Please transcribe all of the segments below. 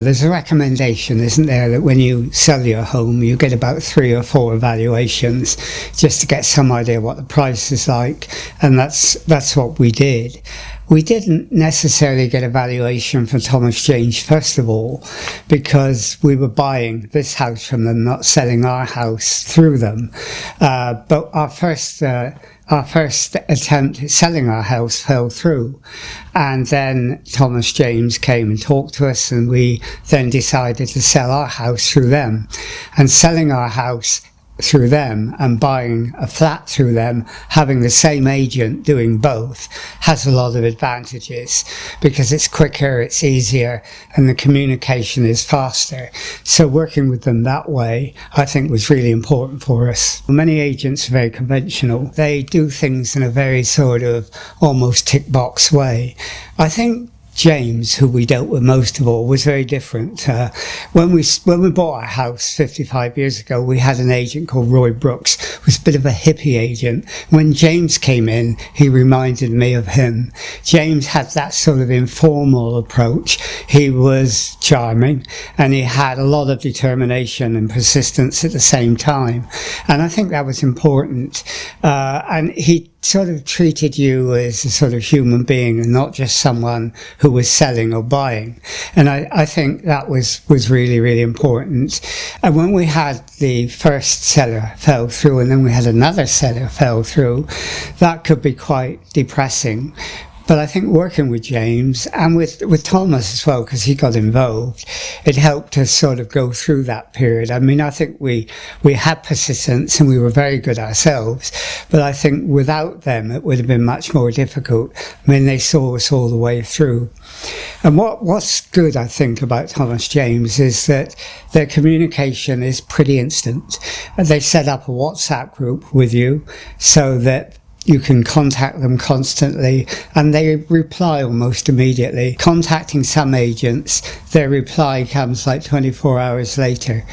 There's a recommendation, isn't there, that when you sell your home, you get about 3 or 4 evaluations just to get some idea what the price is like, and that's what we did. We didn't necessarily get a valuation from Thomas James first of all, because we were buying this house from them, not selling our house through them. But our first attempt at selling our house fell through, and then Thomas James came and talked to us, and we then decided to sell our house through them. And selling our house through them and buying a flat through them, having the same agent doing both, has a lot of advantages because it's quicker, it's easier, and the communication is faster. So working with them that way, I think, was really important for us. Many agents are very conventional. They do things in a very sort of almost tick box way. I think James, who we dealt with most of all, was very different. When we bought our house 55 years ago, we had an agent called Roy Brooks, who was a bit of a hippie agent. When James came in, he reminded me of him. James had that sort of informal approach. He was charming, and he had a lot of determination and persistence at the same time. And I think that was important. And he sort of treated you as a sort of human being and not just someone who was selling or buying. And I think that was really, really important. And when we had the first seller fell through and then we had another seller fell through, that could be quite depressing. But I think working with James and with Thomas as well, because he got involved, it helped us sort of go through that period. I mean, I think we had persistence and we were very good ourselves, but I think without them it would have been much more difficult. I mean, they saw us all the way through. And what's good, I think, about Thomas James is that their communication is pretty instant. They set up a WhatsApp group with you so that you can contact them constantly, and they reply almost immediately. Contacting some agents, their reply comes like 24 hours later.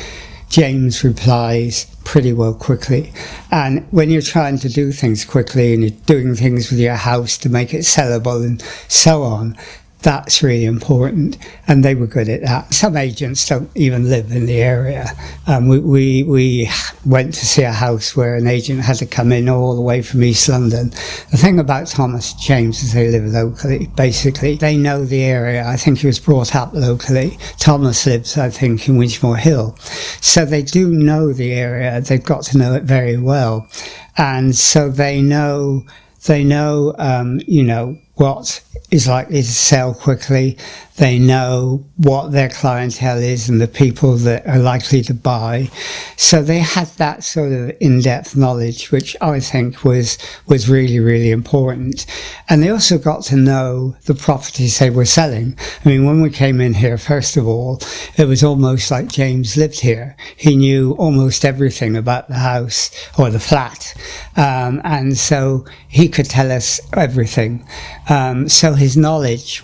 James replies pretty well quickly. And when you're trying to do things quickly and you're doing things with your house to make it sellable and so on, that's really important, and they were good at that. Some agents don't even live in the area. We went to see a house where an agent had to come in all the way from East London. The thing about Thomas James is they live locally, basically. They know the area. I think he was brought up locally. Thomas lives, I think, in Winchmore Hill. So they do know the area. They've got to know it very well. And so they know, what is likely to sell quickly. They know what their clientele is and the people that are likely to buy. So they had that sort of in-depth knowledge, which I think was really, really important. And they also got to know the properties they were selling. I mean, when we came in here, first of all, it was almost like James lived here. He knew almost everything about the house or the flat. And so he could tell us everything. So his knowledge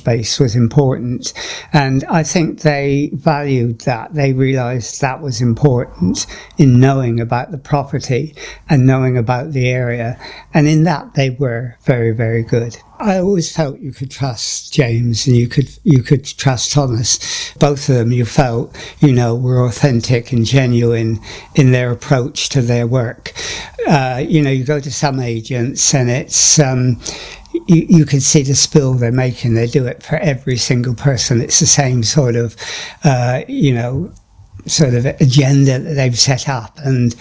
base was important, and I think they valued that. They realised that was important in knowing about the property and knowing about the area, and in that they were very, very good. I always felt you could trust James and you could trust Thomas. Both of them, you felt, were authentic and genuine in their approach to their work. You go to some agents and it's you can see the spill they're making. They do it for every single person. It's the same sort of agenda that they've set up. And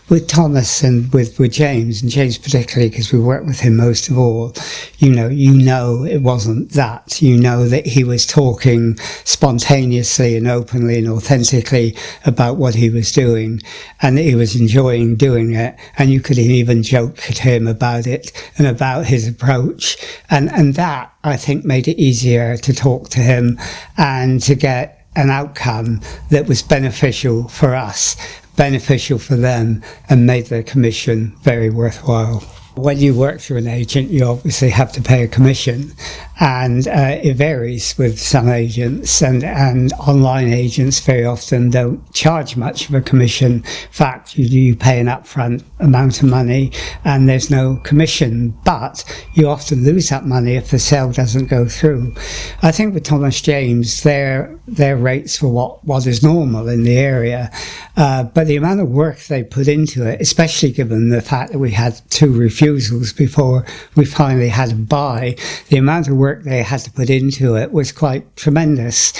with Thomas and with James, and James particularly because we worked with him most of all, it wasn't that. You know that he was talking spontaneously and openly and authentically about what he was doing, and that he was enjoying doing it, and you could even joke at him about it and about his approach, and that, I think, made it easier to talk to him and to get an outcome that was beneficial for us, beneficial for them, and made their commission very worthwhile. When you work through an agent, you obviously have to pay a commission, And it varies with some agents, and online agents very often don't charge much of a commission. In fact, you pay an upfront amount of money and there's no commission, but you often lose that money if the sale doesn't go through. I think with Thomas James, their rates were what is normal in the area, but the amount of work they put into it, especially given the fact that we had 2 refusals before we finally had a buy, the amount of work they had to put into it was quite tremendous.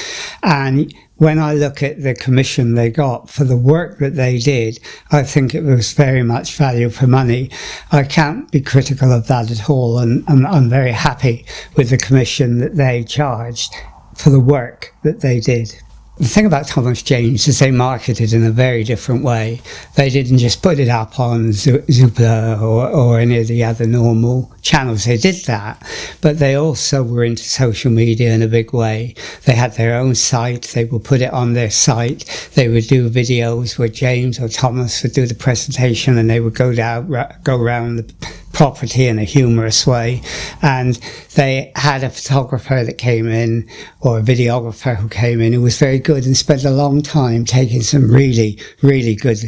And when I look at the commission they got for the work that they did, I think it was very much value for money. I can't be critical of that at all, and I'm very happy with the commission that they charged for the work that they did. The thing about Thomas James is they marketed in a very different way. They didn't just put it up on Zoopla or any of the other normal channels. They did that, but they also were into social media in a big way. They had their own site. They would put it on their site. They would do videos where James or Thomas would do the presentation, and they would go around the property in a humorous way. And they had a photographer that came in, or a videographer who came in, who was very good and spent a long time taking some really, really good,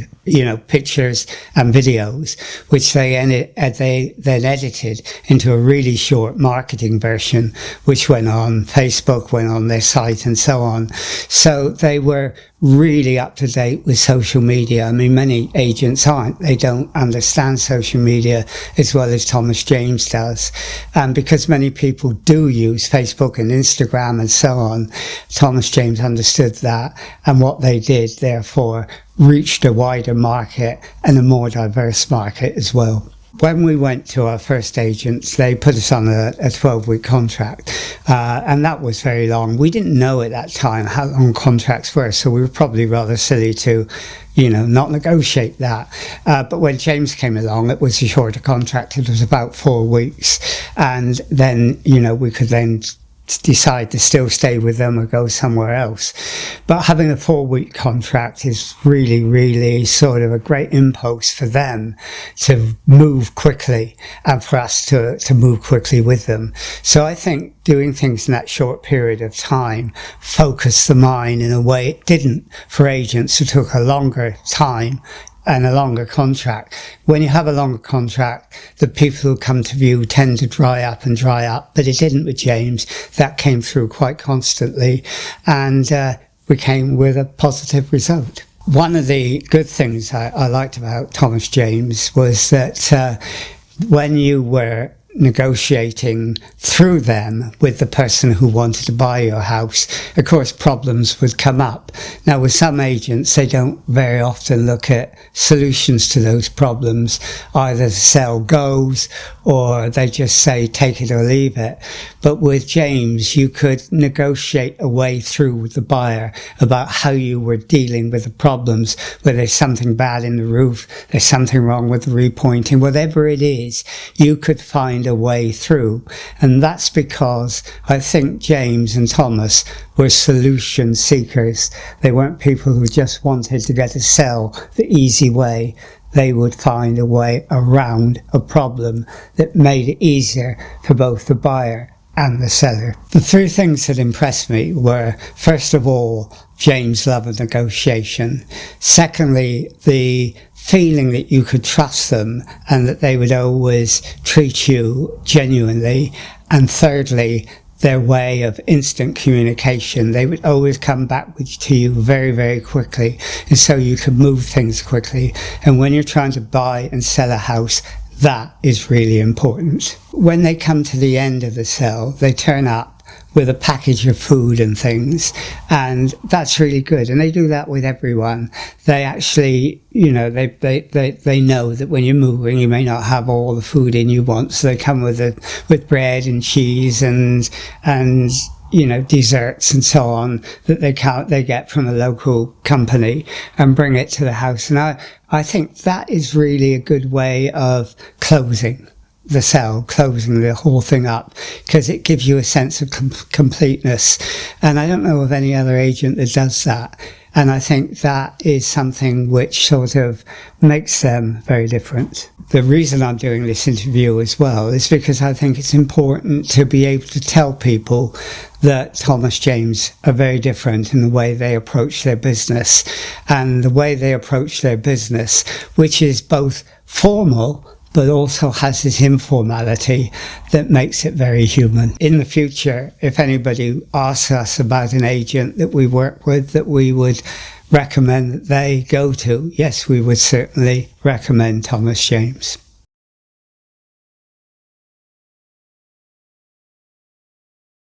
pictures and videos, which they then edited into a really short marketing version, which went on Facebook, went on their site, and so on. So they were really up to date with social media. I mean, many agents aren't. They don't understand social media as well as Thomas James does. And because many people do use Facebook and Instagram and so on, Thomas James understood that, and what they did, therefore, reached a wider market and a more diverse market as well. When we went to our first agents, they put us on a 12-week contract, and that was very long. We didn't know at that time how long contracts were, so we were probably rather silly to, not negotiate that. But when James came along, it was a shorter contract. It was about 4 weeks, and then, we could then decide to still stay with them or go somewhere else. But having a 4-week contract is really, really sort of a great impulse for them to move quickly, and for us to move quickly with them. So I think doing things in that short period of time focused the mind in a way it didn't for agents who took a longer time and a longer contract. When you have a longer contract, the people who come to view tend to dry up, but it didn't with James. That came through quite constantly, and we came with a positive result. One of the good things I liked about Thomas James was that when you were negotiating through them with the person who wanted to buy your house, of course problems would come up. Now with some agents, they don't very often look at solutions to those problems. Either the sale goes, or they just say take it or leave it. But with James, you could negotiate a way through with the buyer about how you were dealing with the problems, whether there's something bad in the roof, there's something wrong with the repointing, whatever it is, you could find a way through. And that's because I think James and Thomas were solution seekers. They weren't people who just wanted to get a sell the easy way. They would find a way around a problem that made it easier for both the buyer and the seller. The 3 things that impressed me were, first of all, James' love of negotiation. Secondly, the feeling that you could trust them and that they would always treat you genuinely. And thirdly, their way of instant communication. They would always come back to you very, very quickly, and so you could move things quickly. And when you're trying to buy and sell a house, that is really important. When they come to the end of the sale, they turn up with a package of food and things, and that's really good. And they do that with everyone. They actually, they know that when you're moving, you may not have all the food in you want, so they come with bread and cheese and desserts and so on that they get from a local company and bring it to the house. And I think that is really a good way of closing the sale, closing the whole thing up, because it gives you a sense of completeness. And I don't know of any other agent that does that. And I think that is something which sort of makes them very different. The reason I'm doing this interview as well is because I think it's important to be able to tell people that Thomas James are very different in the way they approach their business, and the way they approach their business, which is both formal but also has this informality that makes it very human. In the future, if anybody asks us about an agent that we work with that we would recommend that they go to, yes, we would certainly recommend Thomas James.